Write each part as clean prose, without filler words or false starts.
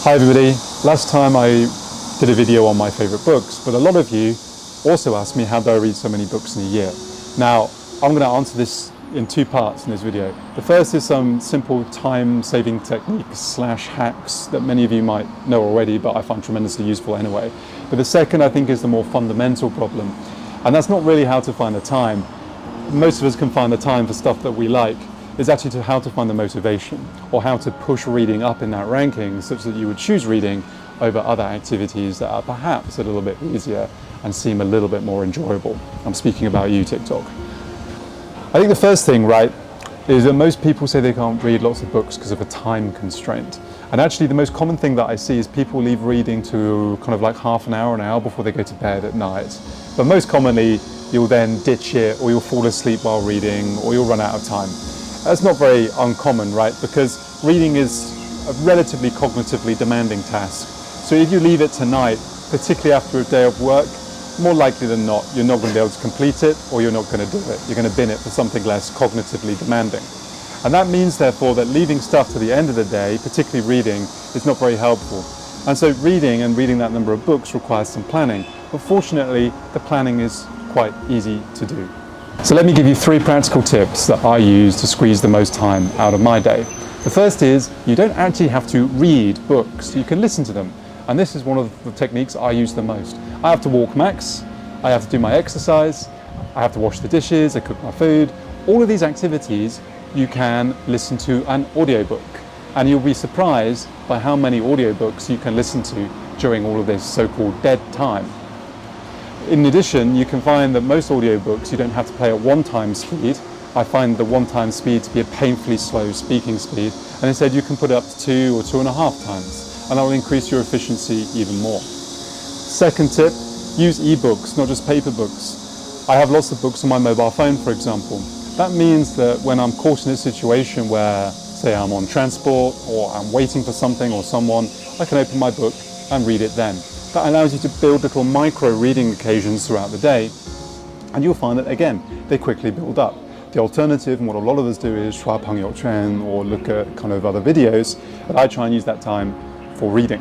Hi everybody, last time I did a video on my favourite books, but a lot of you also asked me how do I read so many books in a year. Now, I'm going to answer this in two parts in this video. The first is some simple time-saving techniques / hacks that many of you might know already, but I find tremendously useful anyway. But the second, I think, is the more fundamental problem, and that's not really how to find the time. Most of us can find the time for stuff that we like. It's actually how to find the motivation, or how to push reading up in that ranking such that you would choose reading over other activities that are perhaps a little bit easier and seem a little bit more enjoyable. I'm speaking about you, TikTok. I think the first thing, right, is that most people say they can't read lots of books because of a time constraint. And actually the most common thing that I see is people leave reading to kind of like half an hour before they go to bed at night. But most commonly, you'll then ditch it, or you'll fall asleep while reading, or you'll run out of time. That's not very uncommon, right? Because reading is a relatively cognitively demanding task. So if you leave it tonight, particularly after a day of work, more likely than not, you're not going to be able to complete it, or you're not going to do it. You're going to bin it for something less cognitively demanding. And that means, therefore, that leaving stuff to the end of the day, particularly reading, is not very helpful. And so reading that number of books requires some planning. But fortunately, the planning is quite easy to do. So let me give you 3 practical tips that I use to squeeze the most time out of my day. The first is, you don't actually have to read books, you can listen to them. And this is one of the techniques I use the most. I have to walk max, I have to do my exercise, I have to wash the dishes, I cook my food. All of these activities you can listen to an audiobook. And you'll be surprised by how many audiobooks you can listen to during all of this so-called dead time. In addition, you can find that most audiobooks you don't have to play at 1x speed. I find the 1x speed to be a painfully slow speaking speed, and instead you can put it up to 2 or 2.5 times, and that will increase your efficiency even more. Second tip, use ebooks, not just paper books. I have lots of books on my mobile phone, for example. That means that when I'm caught in a situation where, say, I'm on transport or I'm waiting for something or someone, I can open my book and read it then. That allows you to build little micro reading occasions throughout the day, and you'll find that, again, they quickly build up. The alternative, and what a lot of us do, is try Peng Youquan or look at kind of other videos, but I try and use that time for reading.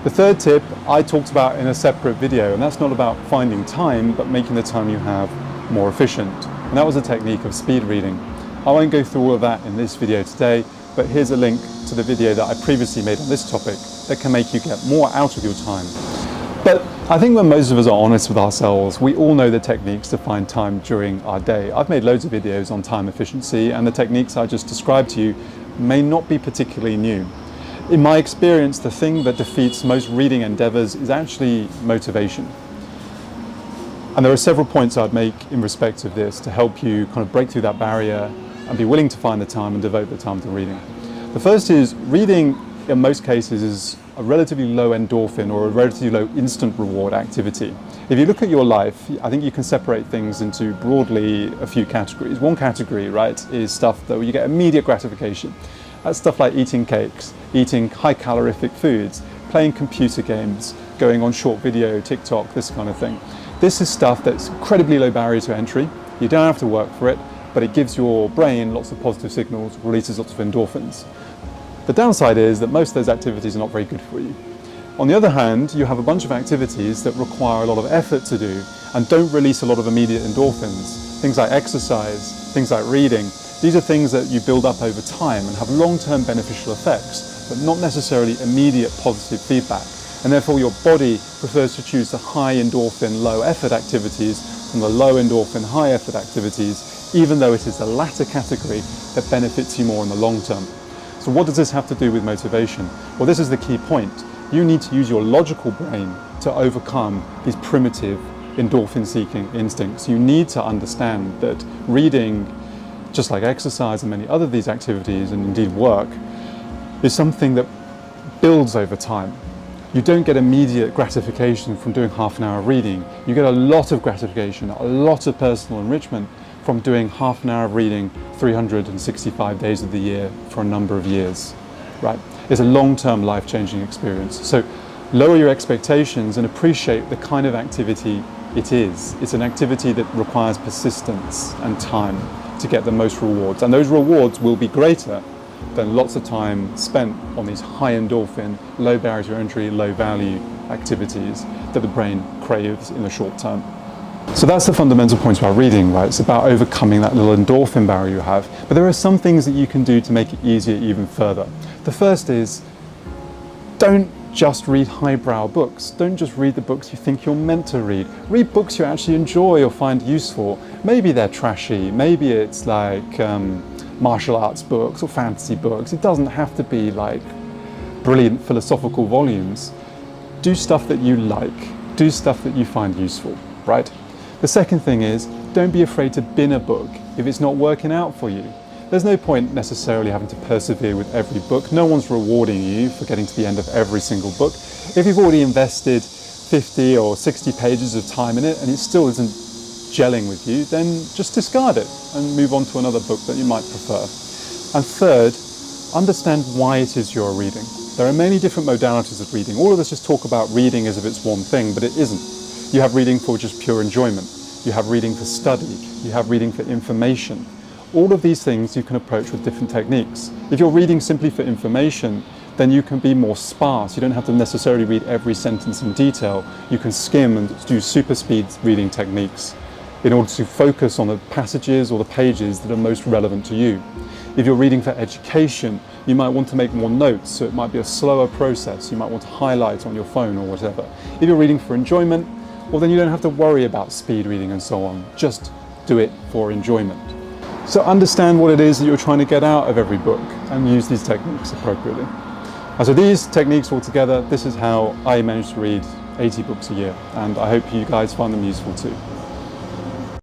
The third tip I talked about in a separate video, and that's not about finding time, but making the time you have more efficient. And that was a technique of speed reading. I won't go through all of that in this video today, but here's a link to the video that I previously made on this topic that can make you get more out of your time. But I think when most of us are honest with ourselves, we all know the techniques to find time during our day. I've made loads of videos on time efficiency, and the techniques I just described to you may not be particularly new. In my experience, the thing that defeats most reading endeavors is actually motivation. And there are several points I'd make in respect of this to help you kind of break through that barrier and be willing to find the time and devote the time to reading. The first is, reading in most cases is a relatively low endorphin or a relatively low instant reward activity. If you look at your life, I think you can separate things into broadly a few categories. One category, right, is stuff that you get immediate gratification. That's stuff like eating cakes, eating high calorific foods, playing computer games, going on short video, TikTok, this kind of thing. This is stuff that's incredibly low barrier to entry. You don't have to work for it, but it gives your brain lots of positive signals, releases lots of endorphins. The downside is that most of those activities are not very good for you. On the other hand, you have a bunch of activities that require a lot of effort to do and don't release a lot of immediate endorphins. Things like exercise, things like reading. These are things that you build up over time and have long-term beneficial effects, but not necessarily immediate positive feedback. And therefore your body prefers to choose the high endorphin, low effort activities from the low endorphin, high effort activities, even though it is the latter category that benefits you more in the long term. So what does this have to do with motivation? Well, this is the key point. You need to use your logical brain to overcome these primitive endorphin-seeking instincts. You need to understand that reading, just like exercise and many other of these activities, and indeed work, is something that builds over time. You don't get immediate gratification from doing half an hour of reading. You get a lot of gratification, a lot of personal enrichment from doing half an hour of reading 365 days of the year for a number of years, right? It's a long-term life-changing experience. So lower your expectations and appreciate the kind of activity it is. It's an activity that requires persistence and time to get the most rewards. And those rewards will be greater than lots of time spent on these high endorphin, low barrier to entry, low value activities that the brain craves in the short term. So that's the fundamental point about reading, right? It's about overcoming that little endorphin barrier you have. But there are some things that you can do to make it easier even further. The first is, don't just read highbrow books. Don't just read the books you think you're meant to read. Read books you actually enjoy or find useful. Maybe they're trashy, maybe it's like martial arts books or fantasy books. It doesn't have to be like brilliant philosophical volumes. Do stuff that you like. Do stuff that you find useful, right? The second thing is, don't be afraid to bin a book if it's not working out for you. There's no point necessarily having to persevere with every book. No one's rewarding you for getting to the end of every single book. If you've already invested 50 or 60 pages of time in it and it still isn't gelling with you, then just discard it and move on to another book that you might prefer. And third, understand why it is you're reading. There are many different modalities of reading. All of us just talk about reading as if it's one thing, but it isn't. You have reading for just pure enjoyment. You have reading for study. You have reading for information. All of these things you can approach with different techniques. If you're reading simply for information, then you can be more sparse. You don't have to necessarily read every sentence in detail. You can skim and do super speed reading techniques in order to focus on the passages or the pages that are most relevant to you. If you're reading for education, you might want to make more notes, so it might be a slower process. You might want to highlight on your phone or whatever. If you're reading for enjoyment, well, then you don't have to worry about speed reading and so on. Just do it for enjoyment. So understand what it is that you're trying to get out of every book and use these techniques appropriately. And so these techniques all together, this is how I managed to read 80 books a year, and I hope you guys find them useful too.